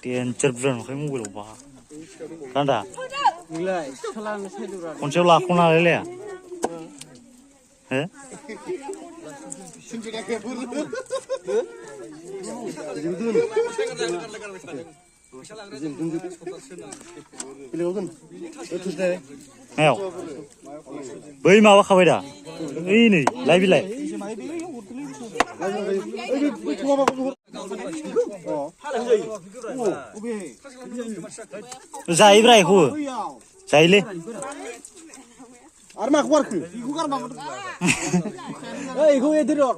Tiền chật vườn cái mùi lẩu bò, kan dah? Con trâu lạc không nào lấy hả? Mèo, bơi mà không phải đã? Ý này, lại bị lại. Zai berai khu, zai le. Arma keluar ke? Iku kan bangun. Iku ya dirot.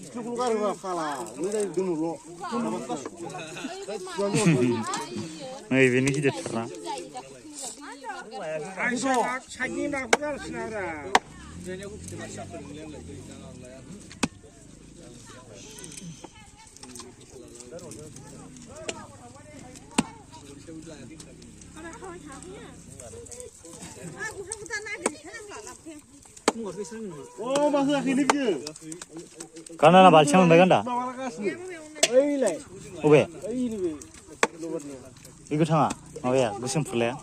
Iku keluar kalah. Ini dari dulu. Nih ini kita terang. Oh, masa ini dia. Karena nak balcang bagai anda. Ini. Oke. Ini. Ikut tengah. Oh ya, gusim full ya.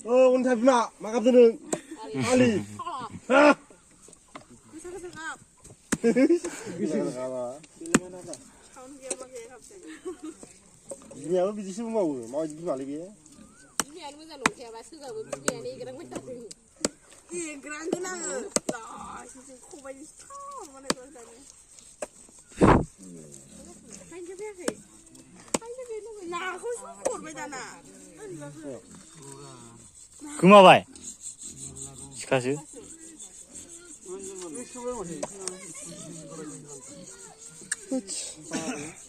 Oh, unta bima, makap tu Ali. Hah? Ini apa bisnis semua mau jadi balik ya? Ini anu masa loh siapa sih kalau begini ini kerang macam ni. Iya kerang tu nak, lah sisi kubai di sana mana tu tadi. Hai jadi apa? Hai jadi nu, nah aku suka beda nak. Kuma bay. Sekali.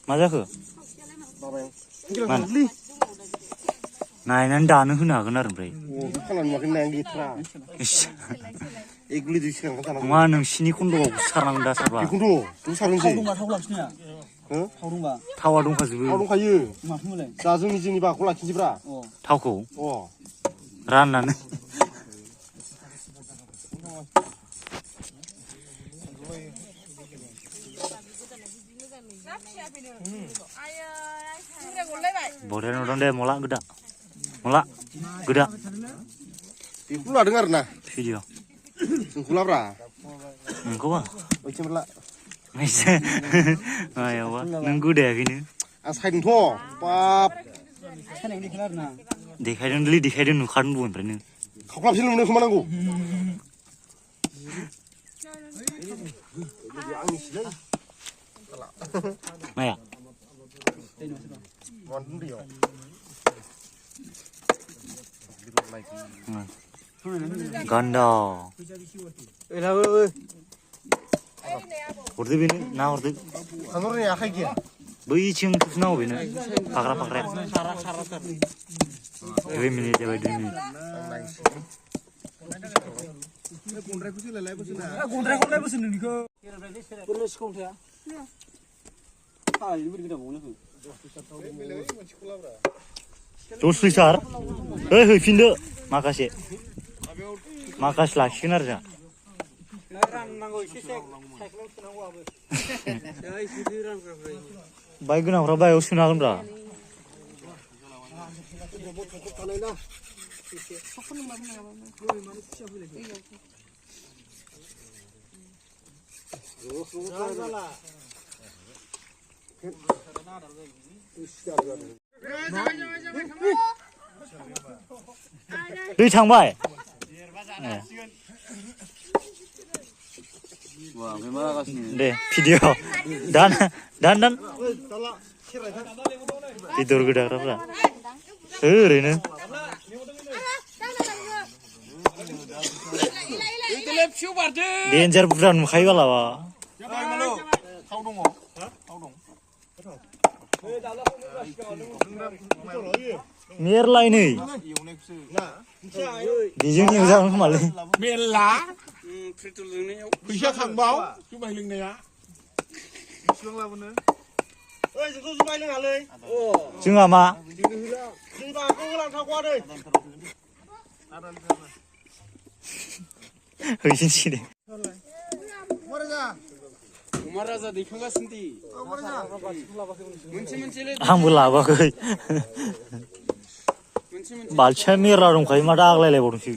Mana ke? Mana? Nai nanda anu huna kena rumpai. Oh, kalau makin nangis lah. Ikut itu sih kan. Mana sini kundo sarang dasar bah. Kundo, tu sarang sih. Tawa dong kazu. Tahu kayu. Sazung izin ni bah, kulah kinci bra. Tahu ko. Oh. Ranan. Boleh nonton deh mola geda. Mola geda. Kulah dengar nah. Video. Kulah bra. Engkau mah. Macam bela. Bisa. Ayo wah. Nunggu deh gini. Asai dong, pap. Dikaidun dulu, dikaidun nukan bukan pernah. Kau kelap sini mana kemana aku? Maya. Ganda. Order bini, na order. Kantor ni akai kia. Bui cium tu na bini. Pakra pakra. Dua minit ya, 2 minit. Terus besar. Pindah. Makasih. Makasih lah, sinar aja. Baik guna berapa ya usun akan berapa? Đi thang bay. Wah, memang kasih. Deh, video. Dan. Tidur gede berapa? Ini. 이들의 표 봐도. डेन्जार बुरजा नुखायो बालाबा मेरलाय नै बेजों एवजागोन खोमालै मेरला फ्रिटल लोंनायाव फैसा खांबाव जुमाय लोंनाया बेसेबां लाबोनो ओइ जोंथ' जुमाय लोङालै जोंहा मा जोंबा आखौ होलांथावगौ आदै हैफिनसै दे अमा राजा दैखांगासिनो दि मोनसे मोनसेलै आंबो लाबोआखै बाल्थिया मेरला दंखायो माथो आग्लायलायबावदोंसो